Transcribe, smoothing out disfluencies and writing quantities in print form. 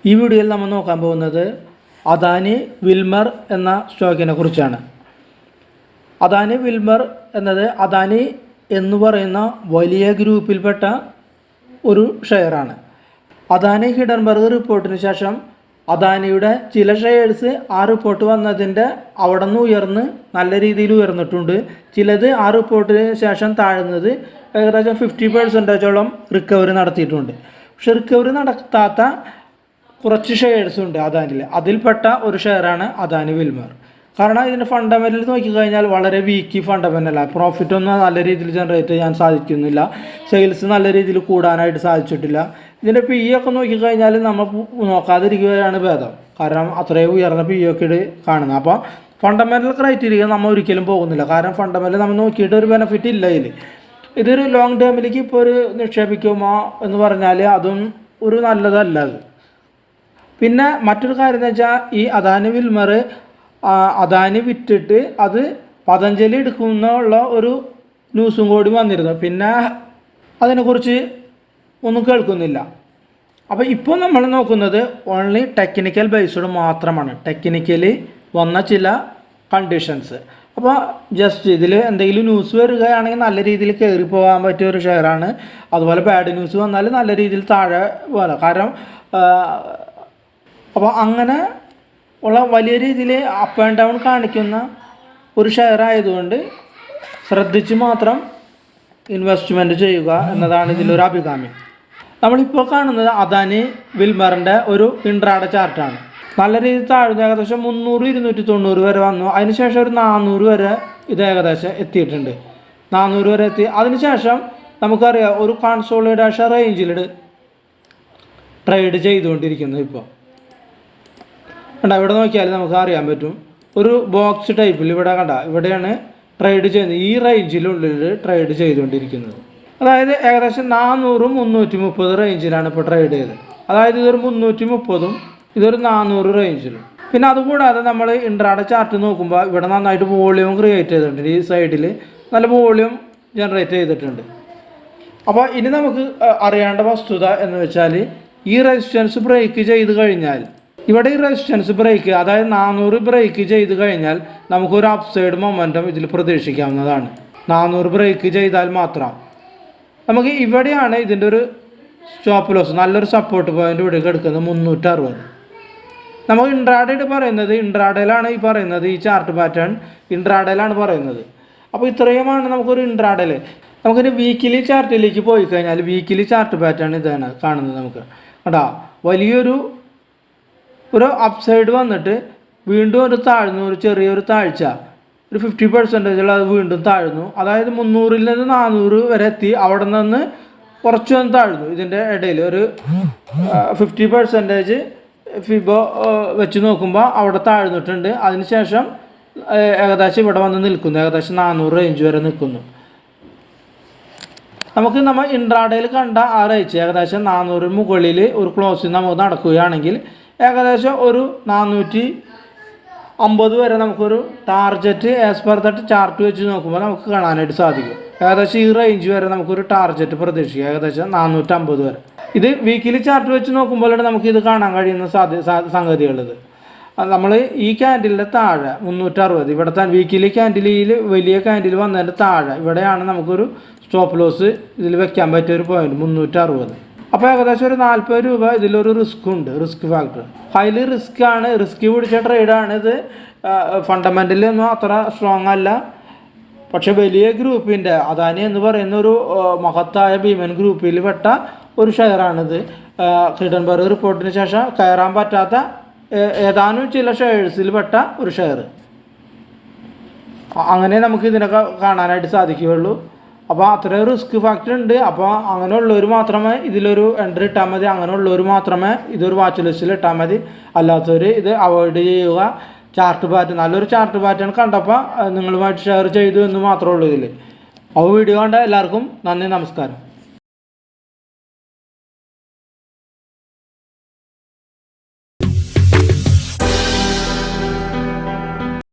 ഈ വീഡിയോയിൽ നമ്മൾ നോക്കാൻ പോകുന്നത് അദാനി വിൽമർ എന്ന സ്റ്റോക്കിനെ കുറിച്ചാണ്. അദാനി വിൽമർ എന്നത് അദാനി എന്ന് പറയുന്ന വലിയ ഗ്രൂപ്പിൽപ്പെട്ട ഒരു ഷെയറാണ്. അദാനി ഹിഡൻബർഗ് റിപ്പോർട്ടിന് ശേഷം അദാനിയുടെ ചില ഷെയർസ് ആ റിപ്പോർട്ട് വന്നതിൻ്റെ അവിടെ നിന്ന് ഉയർന്ന് നല്ല രീതിയിൽ ഉയർന്നിട്ടുണ്ട്. ചിലത് ആ റിപ്പോർട്ടിന് ശേഷം താഴുന്നത് ഏകദേശം 50% റിക്കവറി നടത്തിയിട്ടുണ്ട്. പക്ഷെ റിക്കവറി നടത്താത്ത കുറച്ച് ഷെയർസ് ഉണ്ട് അദാനിയിൽ. അതിൽപ്പെട്ട ഒരു ഷെയറാണ് അദാനി വിൽമർ. കാരണം ഇതിൻ്റെ ഫണ്ടമെൻ്റൽ നോക്കിക്കഴിഞ്ഞാൽ വളരെ വീക്ക് ഫണ്ടമെൻ്റലാണ്. പ്രോഫിറ്റൊന്നും നല്ല രീതിയിൽ ജനറേറ്റ് ചെയ്യാൻ സാധിക്കുന്നില്ല. സെയിൽസ് നല്ല രീതിയിൽ കൂടാനായിട്ട് സാധിച്ചിട്ടില്ല. ഇതിൻ്റെ പി ഒക്കെ നോക്കിക്കഴിഞ്ഞാൽ നമ്മൾ നോക്കാതിരിക്കുകയാണ് ഭേദം. കാരണം അത്രയും ഉയർന്ന പി ഒക്കെ കാണുന്നത്. അപ്പോൾ ഫണ്ടമെൻ്റൽ ക്രൈറ്റീരിയ നമ്മൾ ഒരിക്കലും പോകുന്നില്ല. കാരണം ഫണ്ടമെൻ്റൽ നമ്മൾ നോക്കിയിട്ട് ഒരു ബെനിഫിറ്റ് ഇല്ല ഇതിൽ. ഇതൊരു ലോങ് ടേമിലേക്ക് ഇപ്പോൾ ഒരു നിക്ഷേപിക്കുമോ എന്ന് പറഞ്ഞാൽ അതും ഒരു നല്ലതല്ല അത്. പിന്നെ മറ്റൊരു കാര്യം എന്ന് വെച്ചാൽ ഈ അദാനി വിൽമർ അദാനി വിറ്റിട്ട് അത് പതഞ്ജലി എടുക്കുന്നുള്ള ഒരു ന്യൂസും കൂടി വന്നിരുന്നു. പിന്നെ അതിനെക്കുറിച്ച് ഒന്നും കേൾക്കുന്നില്ല. അപ്പോൾ ഇപ്പോൾ നമ്മൾ നോക്കുന്നത് ഓൺലി ടെക്നിക്കൽ ബേസ്ഡ് മാത്രമാണ്. ടെക്നിക്കലി വന്ന ചില കണ്ടീഷൻസ്. അപ്പോൾ ജസ്റ്റ് ഇതിൽ എന്തെങ്കിലും ന്യൂസ് വരികയാണെങ്കിൽ നല്ല രീതിയിൽ കയറി പോകാൻ പറ്റിയ ഒരു ഷെയറാണ്. അതുപോലെ ബാഡ് ന്യൂസ് വന്നാൽ നല്ല രീതിയിൽ താഴെ പോലെ. കാരണം അപ്പോൾ അങ്ങനെ ഉള്ള വലിയ രീതിയിൽ അപ്പ് ആൻഡ് ഡൗൺ കാണിക്കുന്ന ഒരു ഷെയർ ആയതുകൊണ്ട് ശ്രദ്ധിച്ച് മാത്രം ഇൻവെസ്റ്റ്മെൻറ്റ് ചെയ്യുക എന്നതാണ് ഇതിലൊരു അഭികാമ്യം. നമ്മളിപ്പോൾ കാണുന്നത് അദാനി വിൽമറിൻ്റെ ഒരു ഇൻട്രാഡേ ചാർട്ടാണ്. നല്ല രീതിയിൽ താഴ്ന്നു ഏകദേശം 300-290 വരെ വന്നു. അതിനുശേഷം ഒരു 400 വരെ ഇത് ഏകദേശം എത്തിയിട്ടുണ്ട്. 400 വരെ എത്തി. അതിനുശേഷം നമുക്കറിയാം ഒരു കൺസോളിഡേഷൻ റേഞ്ചിൽ ട്രേഡ് ചെയ്തുകൊണ്ടിരിക്കുന്നത്. ഇപ്പോൾ കണ്ട ഇവിടെ നോക്കിയാൽ നമുക്ക് അറിയാൻ പറ്റും. ഒരു ബോക്സ് ടൈപ്പിൽ ഇവിടെ കണ്ട ഇവിടെയാണ് ട്രേഡ് ചെയ്യുന്നത്. ഈ റേഞ്ചിലുള്ളിൽ ട്രേഡ് ചെയ്തുകൊണ്ടിരിക്കുന്നത്. അതായത് ഏകദേശം 400-330 റേഞ്ചിലാണ് ഇപ്പോൾ ട്രേഡ് ചെയ്തത്. അതായത് ഇതൊരു 330ഉം ഇതൊരു 400 റേഞ്ചിലും. പിന്നെ അതുകൂടാതെ നമ്മൾ ഇൻട്രാഡേ ചാർട്ട് നോക്കുമ്പോൾ ഇവിടെ നന്നായിട്ട് വോളിയം ക്രിയേറ്റ് ചെയ്തിട്ടുണ്ട്. ഈ സൈഡിൽ നല്ല വോളിയം ജനറേറ്റ് ചെയ്തിട്ടുണ്ട്. അപ്പോൾ ഇനി നമുക്ക് അറിയേണ്ട വസ്തുത എന്ന് വെച്ചാൽ ഈ റെസിസ്റ്റൻസ് ബ്രേക്ക് ചെയ്ത് കഴിഞ്ഞാൽ ഇവിടെ ഈ റെസിസ്റ്റൻസ് ബ്രേക്ക് അതായത് 400 ബ്രേക്ക് ചെയ്ത് കഴിഞ്ഞാൽ നമുക്കൊരു അപ്സൈഡ് മൊമെൻറ്റം ഇതിൽ പ്രതീക്ഷിക്കാവുന്നതാണ്. 400 ബ്രേക്ക് ചെയ്താൽ മാത്രം നമുക്ക് ഇവിടെയാണ് ഇതിൻ്റെ ഒരു സ്റ്റോപ്പ് ലോസ് നല്ലൊരു സപ്പോർട്ട് പോയിന്റ് ഇവിടെ എടുക്കുന്നത് 360. നമുക്ക് ഇൻട്രാഡേയിൽ പറയുന്നത് ഇൻട്രാഡേയിലാണ് ഈ പറയുന്നത്. ഈ ചാർട്ട് പാറ്റേൺ ഇൻട്രാഡേയിലാണ് പറയുന്നത്. അപ്പോൾ ഇത്രയുമാണ് നമുക്കൊരു ഇൻട്രാഡേയിൽ. നമുക്കൊരു വീക്കിലി ചാർട്ടിലേക്ക് പോയി കഴിഞ്ഞാൽ വീക്കിലി ചാർട്ട് പാറ്റേൺ ഇതാണ് കാണുന്നത്. നമുക്ക് കേട്ടോ വലിയൊരു അപ്സൈഡ് വന്നിട്ട് വീണ്ടും ഒരു താഴ്ന്നു, ഒരു ചെറിയൊരു താഴ്ച, ഒരു 50% അത് വീണ്ടും താഴ്ന്നു. അതായത് 300-ൽ നിന്ന് 400 വരെ എത്തി. അവിടെ നിന്ന് കുറച്ചൊന്ന് താഴ്ന്നു. ഇതിൻ്റെ ഇടയിൽ ഒരു 50% ഫിബോ വെച്ച് നോക്കുമ്പോൾ അവിടെ താഴ്ന്നിട്ടുണ്ട്. അതിനുശേഷം ഏകദേശം ഇവിടെ വന്ന് നിൽക്കുന്നു. ഏകദേശം 400 റേഞ്ച് വരെ നിൽക്കുന്നു. നമ്മൾ ഇൻട്രാഡേയിൽ കണ്ട ആ റേഞ്ച് ഏകദേശം 400 മുകളിൽ ഒരു ക്ലോസിങ് നമുക്ക് നടക്കുകയാണെങ്കിൽ ഏകദേശം ഒരു 450 വരെ നമുക്കൊരു target as per that chart വെച്ച് നോക്കുമ്പോൾ നമുക്ക് കാണാനായിട്ട് സാധിക്കും. ഏകദേശം ഈ റേഞ്ച് വരെ നമുക്കൊരു ടാർജറ്റ് പ്രതീക്ഷിക്കാം. ഏകദേശം 450 വരെ. ഇത് വീക്കിലി ചാർട്ട് വെച്ച് നോക്കുമ്പോഴാണ് നമുക്ക് ഇത് കാണാൻ കഴിയുന്ന സംഗതികളിത്. നമ്മൾ ഈ ക്യാൻഡിലിൻ്റെ താഴെ 360 ഇവിടുത്തെ വീക്കിലി ക്യാൻഡിലിൽ വലിയ ക്യാൻഡിൽ വന്നതിൻ്റെ താഴെ ഇവിടെയാണ് നമുക്കൊരു സ്റ്റോപ്പ് ലോസ് ഇതിൽ വെക്കാൻ പറ്റിയ ഒരു പോയിന്റ് 360. അപ്പോൾ ഏകദേശം ഒരു 40 രൂപ ഇതിലൊരു റിസ്ക് ഉണ്ട്. റിസ്ക് ഫാക്ടർ ഹൈലി റിസ്ക് ആണ്. റിസ്ക് പിടിച്ച ട്രേഡാണ് ഇത്. ഫണ്ടമെൻ്റലി ഒന്നും അത്ര സ്ട്രോങ് അല്ല. പക്ഷെ വലിയ ഗ്രൂപ്പിൻ്റെ അദാനി എന്ന് പറയുന്ന ഒരു മഹത്തായ ഭീമൻ ഗ്രൂപ്പിൽ പെട്ട ഒരു ഷെയറാണിത്. ഹിഡൻബർഗ് റിപ്പോർട്ടിന് ശേഷം കയറാൻ പറ്റാത്ത ഏതാനും ചില ഷെയർസിൽ പെട്ട ഒരു ഷെയർ. അങ്ങനെ നമുക്ക് ഇതിനൊക്കെ കാണാനായിട്ട് സാധിക്കുകയുള്ളൂ. അപ്പോൾ അത്രയും റിസ്ക് ഫാക്ടർ ഉണ്ട്. അപ്പോൾ അങ്ങനെയുള്ളവർ മാത്രമേ ഇതിലൊരു എൻട്രി ഇട്ടാൽ മതി. അങ്ങനെയുള്ളവർ മാത്രമേ ഇതൊരു വാച്ച് ലിസ്റ്റിൽ ഇട്ടാൽ മതി. അല്ലാത്തവർ ഇത് അവോയ്ഡ് ചെയ്യുക. ചാർട്ട് പാറ്റേൺ നല്ലൊരു ചാർട്ട് പാറ്റേൺ കണ്ടപ്പോൾ നിങ്ങളുമായിട്ട് ഷെയർ ചെയ്തു എന്ന് മാത്രമേ ഉള്ളൂ ഇതിൽ. അപ്പോൾ വീഡിയോ കണ്ട എല്ലാവർക്കും നന്ദി, നമസ്കാരം.